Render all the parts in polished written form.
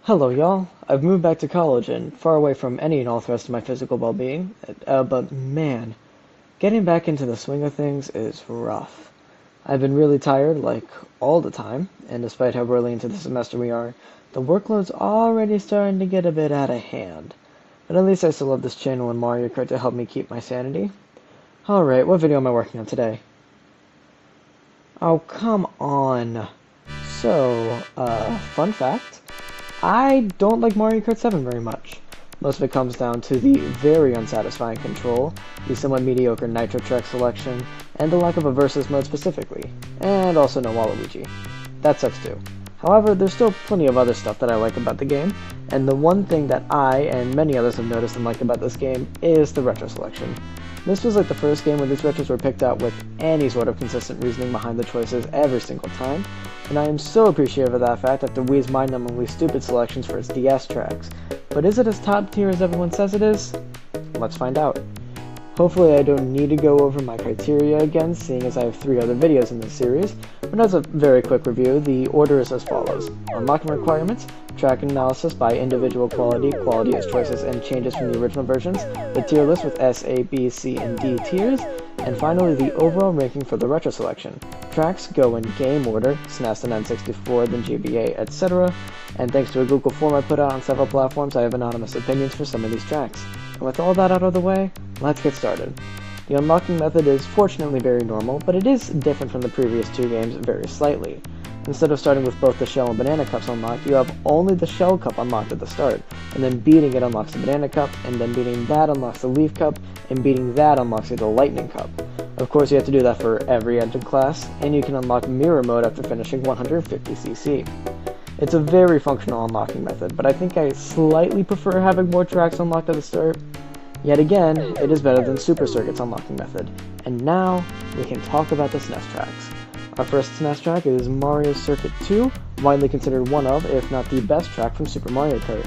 Hello, y'all. I've moved back to college and far away from any and all threats to my physical well-being. But man, getting back into the swing of things is rough. I've been really tired, like all the time, and despite how early into the semester we are, the workload's already starting to get a bit out of hand. But at least I still have this channel and Mario Kart to help me keep my sanity. Alright, what video am I working on today? Oh, come on. Fun fact. I don't like Mario Kart 7 very much. Most of it comes down to the very unsatisfying control, the somewhat mediocre nitro track selection, and the lack of a versus mode specifically, and also no Waluigi. That sucks too. However, there's still plenty of other stuff that I like about the game, and the one thing that I and many others have noticed and liked about this game is the retro selection. This was like the first game where these retros were picked out with any sort of consistent reasoning behind the choices every single time, and I am so appreciative of that fact after Wii's mind-numbingly stupid selections for its DS tracks. But is it as top tier as everyone says it is? Let's find out. Hopefully I don't need to go over my criteria again, seeing as I have 3 other videos in this series, but as a very quick review, the order is as follows. Unlocking requirements, track analysis by individual quality as choices and changes from the original versions, the tier list with S, A, B, C, and D tiers, and finally the overall ranking for the retro selection. Tracks go in game order, SNES and N64, then GBA, etc. And thanks to a Google form I put out on several platforms, I have anonymous opinions for some of these tracks. And with all that out of the way, let's get started. The unlocking method is fortunately very normal, but it is different from the previous 2 games very slightly. Instead of starting with both the shell and banana cups unlocked, you have only the shell cup unlocked at the start, and then beating it unlocks the banana cup, and then beating that unlocks the leaf cup, and beating that unlocks the lightning cup. Of course, you have to do that for every engine class, and you can unlock mirror mode after finishing 150cc. It's a very functional unlocking method, but I think I slightly prefer having more tracks unlocked at the start. Yet again, it is better than Super Circuit's unlocking method. And now, we can talk about the SNES tracks. Our first SNES track is Mario Circuit 2, widely considered one of, if not the best track from Super Mario Kart.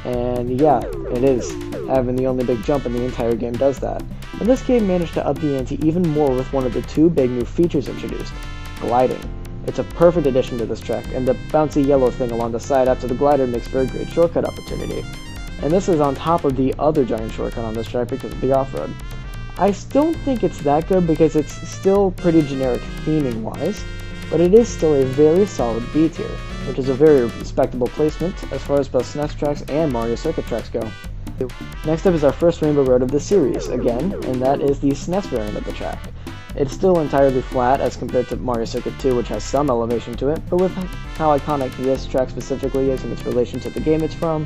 And yeah, it is. Having the only big jump in the entire game does that. But this game managed to up the ante even more with one of the 2 big new features introduced, gliding. It's a perfect addition to this track, and the bouncy yellow thing along the side after the glider makes for a great shortcut opportunity. And this is on top of the other giant shortcut on this track because of the off-road. I still don't think it's that good because it's still pretty generic theming wise, but it is still a very solid B tier, which is a very respectable placement as far as both SNES tracks and Mario Circuit tracks go. Next up is our first Rainbow Road of the series, again, and that is the SNES variant of the track. It's still entirely flat as compared to Mario Circuit 2, which has some elevation to it, but with how iconic this track specifically is in its relation to the game it's from,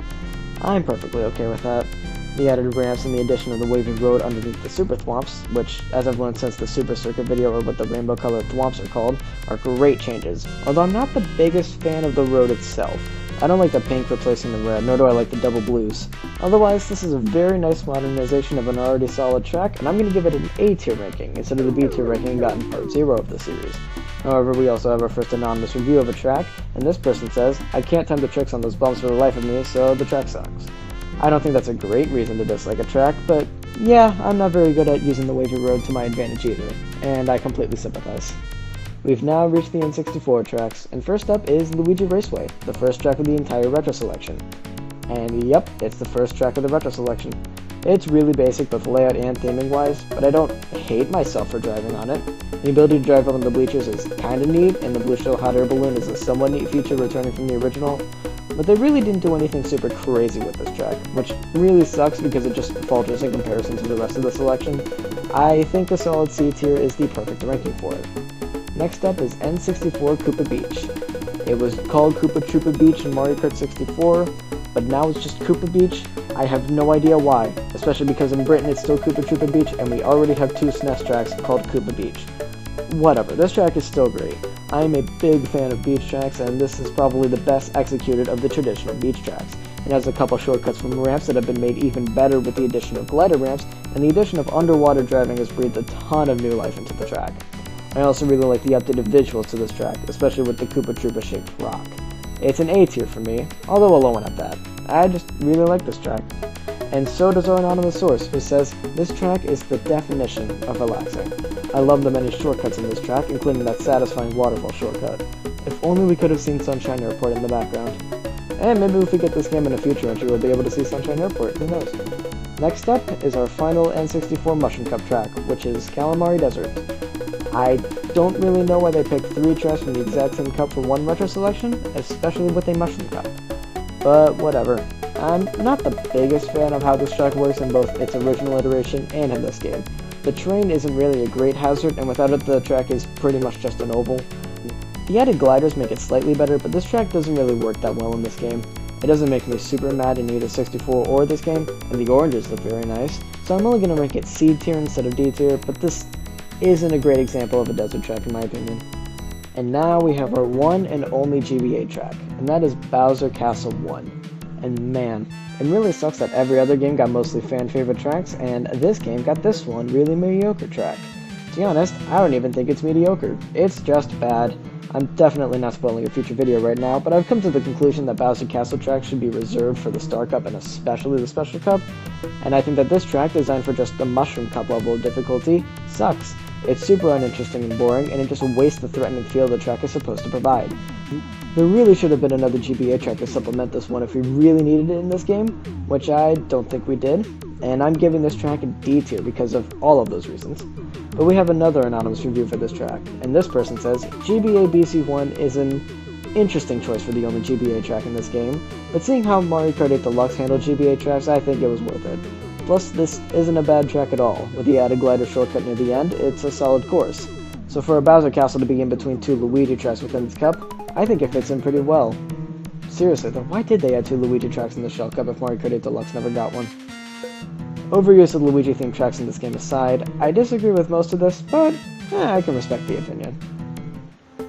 I'm perfectly okay with that. The added ramps and the addition of the wavy road underneath the Super Thwomps, which, as I've learned since the Super Circuit video or what the rainbow-colored Thwomps are called, are great changes, although I'm not the biggest fan of the road itself. I don't like the pink replacing the red, nor do I like the double blues. Otherwise, this is a very nice modernization of an already solid track, and I'm going to give it an A tier ranking instead of the B tier ranking got in part 0 of the series. However, we also have our first anonymous review of a track, and this person says, I can't time the tricks on those bumps for the life of me, so the track sucks. I don't think that's a great reason to dislike a track, but yeah, I'm not very good at using the wavy road to my advantage either, and I completely sympathize. We've now reached the N64 tracks, and first up is Luigi Raceway, the first track of the entire retro selection. And yep, it's the first track of the retro selection. It's really basic both layout and theming wise, but I don't hate myself for driving on it. The ability to drive on the bleachers is kinda neat, and the blue shell hot air balloon is a somewhat neat feature returning from the original, but they really didn't do anything super crazy with this track, which really sucks because it just falters in comparison to the rest of the selection. I think a solid C tier is the perfect ranking for it. Next up is N64 Koopa Beach. It was called Koopa Troopa Beach in Mario Kart 64, but now it's just Koopa Beach. I have no idea why, especially because in Britain it's still Koopa Troopa Beach and we already have 2 SNES tracks called Koopa Beach. Whatever, this track is still great. I am a big fan of beach tracks, and this is probably the best executed of the traditional beach tracks. It has a couple shortcuts from ramps that have been made even better with the addition of glider ramps, and the addition of underwater driving has breathed a ton of new life into the track. I also really like the updated visuals to this track, especially with the Koopa Troopa shaped rock. It's an A tier for me, although a low one at that. I just really like this track. And so does our anonymous source, who says, this track is the definition of relaxing. I love the many shortcuts in this track, including that satisfying waterfall shortcut. If only we could have seen Sunshine Airport in the background. And maybe if we get this game in a future entry, we'll be able to see Sunshine Airport, who knows. Next up is our final N64 Mushroom Cup track, which is Calamari Desert. I don't really know why they picked 3 tracks from the exact same cup for one retro selection, especially with a Mushroom Cup. But whatever. I'm not the biggest fan of how this track works in both its original iteration and in this game. The terrain isn't really a great hazard, and without it the track is pretty much just an oval. The added gliders make it slightly better, but this track doesn't really work that well in this game. It doesn't make me super mad in either 64 or this game, and the oranges look very nice, so I'm only going to rank it C tier instead of D tier, but this isn't a great example of a desert track in my opinion. And now we have our one and only GBA track, and that is Bowser Castle 1. And man, it really sucks that every other game got mostly fan favorite tracks, and this game got this one really mediocre track. To be honest, I don't even think it's mediocre, it's just bad. I'm definitely not spoiling a future video right now, but I've come to the conclusion that Bowser Castle tracks should be reserved for the Star Cup and especially the Special Cup, and I think that this track, designed for just the Mushroom Cup level of difficulty, sucks. It's super uninteresting and boring, and it just wastes the threatening feel the track is supposed to provide. There really should have been another GBA track to supplement this one if we really needed it in this game, which I don't think we did, and I'm giving this track a D tier because of all of those reasons. But we have another anonymous review for this track, and this person says, GBA BC1 is an interesting choice for the only GBA track in this game, but seeing how Mario Kart 8 Deluxe handled GBA tracks, I think it was worth it. Plus, this isn't a bad track at all. With the added glider shortcut near the end, it's a solid course. So for a Bowser Castle to be in between 2 Luigi tracks within this cup, I think it fits in pretty well. Seriously though, why did they add 2 Luigi tracks in the Shell Cup if Mario Kart 8 Deluxe never got one? Overuse of Luigi-themed tracks in this game aside, I disagree with most of this, but I can respect the opinion.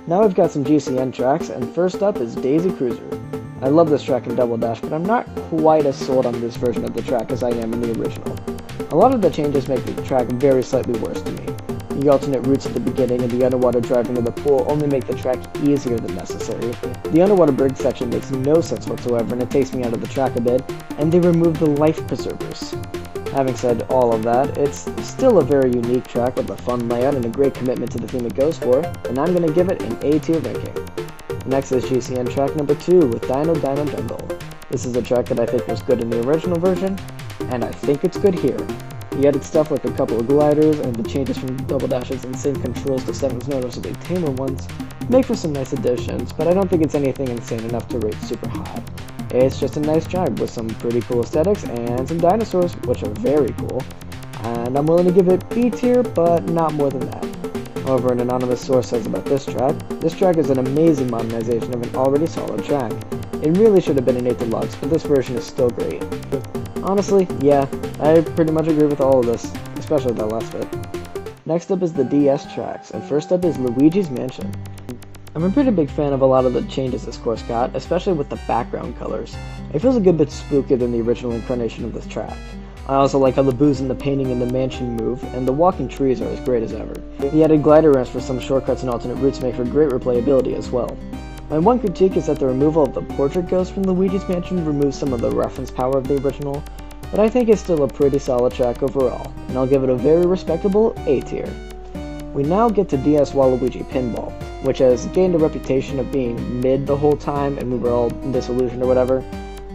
Now we've got some GCN tracks, and first up is Daisy Cruiser. I love this track in Double Dash, but I'm not quite as sold on this version of the track as I am in the original. A lot of the changes make the track very slightly worse to me. The alternate routes at the beginning and the underwater driving of the pool only make the track easier than necessary. The underwater bridge section makes no sense whatsoever, and it takes me out of the track a bit, and they remove the life preservers. Having said all of that, it's still a very unique track with a fun layout and a great commitment to the theme it goes for, and I'm going to give it an A tier ranking. Next is GCN track number 2 with Dino Dino Jungle. This is a track that I think was good in the original version, and I think it's good here. The added stuff like a couple of gliders and the changes from Double Dash's insane controls to 7's noticeably tamer ones make for some nice additions, but I don't think it's anything insane enough to rate super high. It's just a nice track with some pretty cool aesthetics and some dinosaurs, which are very cool, and I'm willing to give it B tier, but not more than that. However, an anonymous source says about this track is an amazing modernization of an already solid track. It really should have been an 8 Deluxe, but this version is still great. Honestly, yeah, I pretty much agree with all of this, especially that last bit. Next up is the DS tracks, and first up is Luigi's Mansion. I'm a pretty big fan of a lot of the changes this course got, especially with the background colors. It feels a good bit spookier than the original incarnation of this track. I also like how the booze and the painting in the mansion move, and the walking trees are as great as ever. The added glider ramps for some shortcuts and alternate routes make for great replayability as well. My one critique is that the removal of the portrait ghost from Luigi's Mansion removes some of the reference power of the original, but I think it's still a pretty solid track overall, and I'll give it a very respectable A tier. We now get to DS Waluigi Pinball, which has gained a reputation of being mid the whole time and we were all disillusioned or whatever.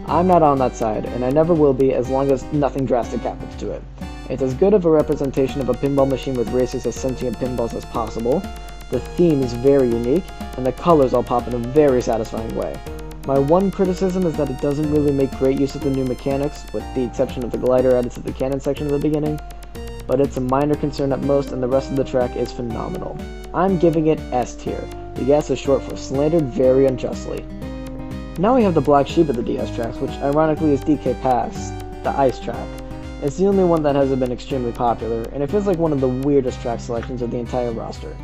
I'm not on that side, and I never will be as long as nothing drastic happens to it. It's as good of a representation of a pinball machine with racers as sentient pinballs as possible. The theme is very unique, and the colors all pop in a very satisfying way. My one criticism is that it doesn't really make great use of the new mechanics, with the exception of the glider added to the cannon section at the beginning, but it's a minor concern at most, and the rest of the track is phenomenal. I'm giving it S tier. The S is short for slandered very unjustly. Now we have the black sheep of the DS tracks, which ironically is DK Pass, the ice track. It's the only one that hasn't been extremely popular, and it feels like one of the weirdest track selections of the entire roster.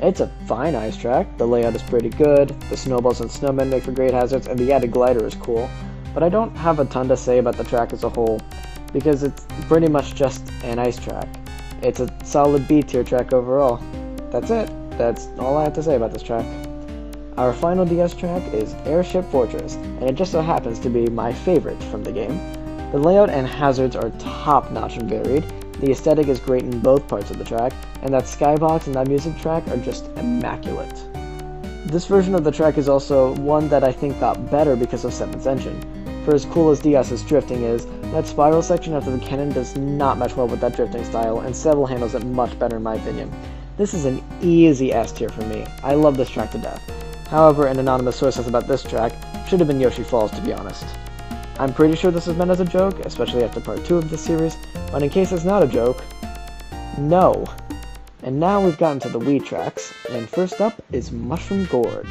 It's a fine ice track, the layout is pretty good, the snowballs and snowmen make for great hazards, and the added glider is cool, but I don't have a ton to say about the track as a whole, because it's pretty much just an ice track. It's a solid B tier track overall. That's it. That's all I have to say about this track. Our final DS track is Airship Fortress, and it just so happens to be my favorite from the game. The layout and hazards are top-notch and varied, the aesthetic is great in both parts of the track, and that skybox and that music track are just immaculate. This version of the track is also one that I think got better because of 7's engine. For as cool as DS's drifting is, that spiral section after the cannon does not match well with that drifting style, and 7 handles it much better in my opinion. This is an easy S tier for me. I love this track to death. However, an anonymous source says about this track, should have been Yoshi Falls to be honest. I'm pretty sure this was meant as a joke, especially after part 2 of the series, but in case it's not a joke, no. And now we've gotten to the Wii tracks, and first up is Mushroom Gorge.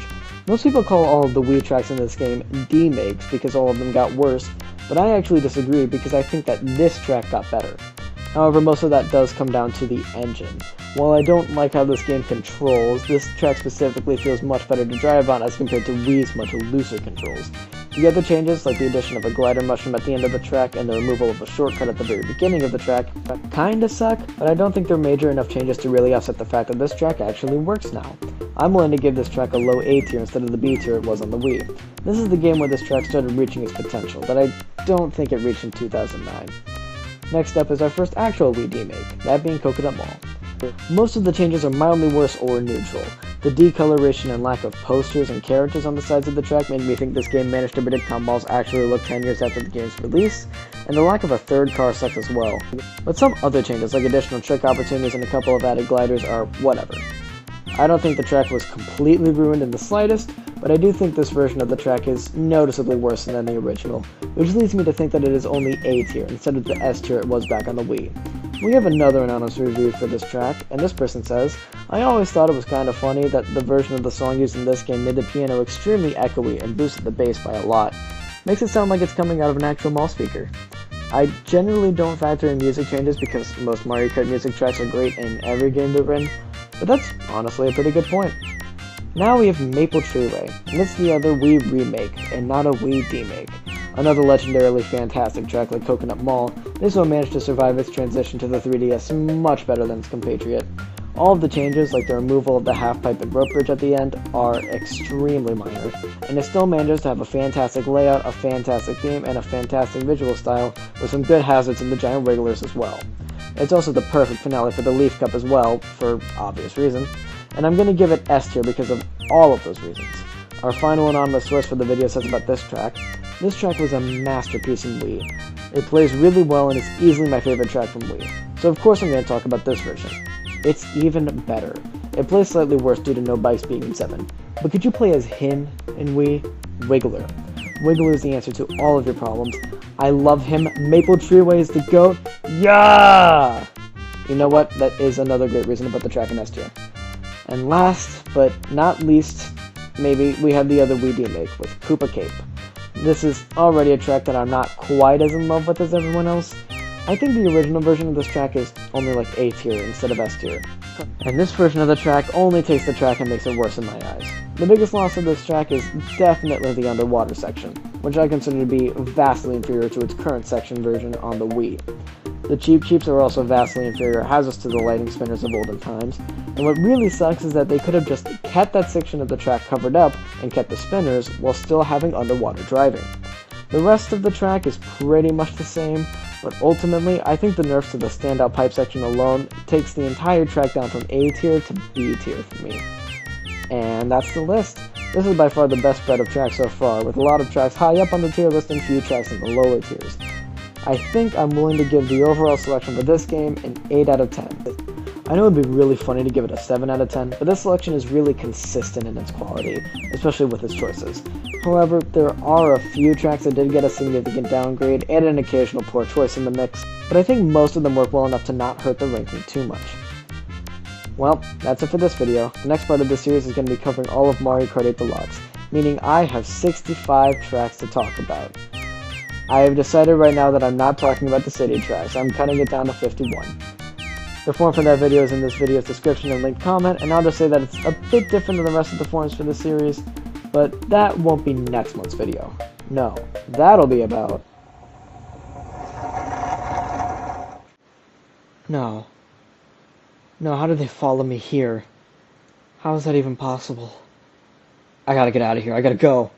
Most people call all of the Wii tracks in this game D-makes because all of them got worse, but I actually disagree because I think that this track got better. However, most of that does come down to the engine. While I don't like how this game controls, this track specifically feels much better to drive on as compared to Wii's much looser controls. The other changes, like the addition of a glider mushroom at the end of the track and the removal of a shortcut at the very beginning of the track, kinda suck, but I don't think they're major enough changes to really offset the fact that this track actually works now. I'm willing to give this track a low A tier instead of the B tier it was on the Wii. This is the game where this track started reaching its potential, but I don't think it reached in 2009. Next up is our first actual Wii D-make, that being Coconut Mall. Most of the changes are mildly worse or neutral. The decoloration and lack of posters and characters on the sides of the track made me think this game managed to predict how malls actually look 10 years after the game's release, and the lack of a third car sucks as well. But some other changes, like additional trick opportunities and a couple of added gliders, are whatever. I don't think the track was completely ruined in the slightest, but I do think this version of the track is noticeably worse than the original, which leads me to think that it is only A tier instead of the S tier it was back on the Wii. We have another anonymous review for this track, and this person says, I always thought it was kind of funny that the version of the song used in this game made the piano extremely echoey and boosted the bass by a lot. Makes it sound like it's coming out of an actual mall speaker. I generally don't factor in music changes because most Mario Kart music tracks are great in every game they're in, but that's honestly a pretty good point. Now we have Maple Treeway, and it's the other Wii remake, and not a Wii D-make. Another legendarily fantastic track like Coconut Mall, this one managed to survive its transition to the 3DS much better than its compatriot. All of the changes, like the removal of the half-pipe and rope bridge at the end, are extremely minor, and it still manages to have a fantastic layout, a fantastic theme, and a fantastic visual style, with some good hazards in the giant wigglers as well. It's also the perfect finale for the Leaf Cup as well, for obvious reasons, and I'm going to give it S tier because of all of those reasons. Our final anonymous source for the video says about this track was a masterpiece in Wii. It plays really well and is easily my favorite track from Wii, so of course I'm going to talk about this version. It's even better. It plays slightly worse due to no bikes being in 7, but could you play as him in Wii? Wiggler. Wiggler is the answer to all of your problems. I love him. Maple Treeway is the GOAT. Yeah! You know what? That is another great reason to put the track in S tier. And last, but not least, maybe, we have the other Wii D-make with Koopa Cape. This is already a track that I'm not quite as in love with as everyone else. I think the original version of this track is only like A tier instead of S tier. And this version of the track only takes the track and makes it worse in my eyes. The biggest loss of this track is definitely the underwater section, which I consider to be vastly inferior to its current section version on the Wii. The Cheep Cheeps are also vastly inferior hazards to the lighting spinners of olden times, and what really sucks is that they could have just kept that section of the track covered up and kept the spinners while still having underwater driving. The rest of the track is pretty much the same, but ultimately I think the nerfs to the standout pipe section alone takes the entire track down from A tier to B tier for me. And that's the list. This is by far the best spread of tracks so far, with a lot of tracks high up on the tier list and few tracks in the lower tiers. I think I'm willing to give the overall selection for this game an 8 out of 10. I know it would be really funny to give it a 7 out of 10, but this selection is really consistent in its quality, especially with its choices. However, there are a few tracks that did get a significant downgrade and an occasional poor choice in the mix, but I think most of them work well enough to not hurt the ranking too much. Well, that's it for this video. The next part of this series is going to be covering all of Mario Kart 8 Deluxe, meaning I have 65 tracks to talk about. I have decided right now that I'm not talking about the city tracks. I'm cutting it down to 51. The form for that video is in this video's description and linked comment, and I'll just say that it's a bit different than the rest of the forms for this series, but that won't be next month's video. No, that'll be about... No, how did they follow me here? How is that even possible? I gotta get out of here, I gotta go.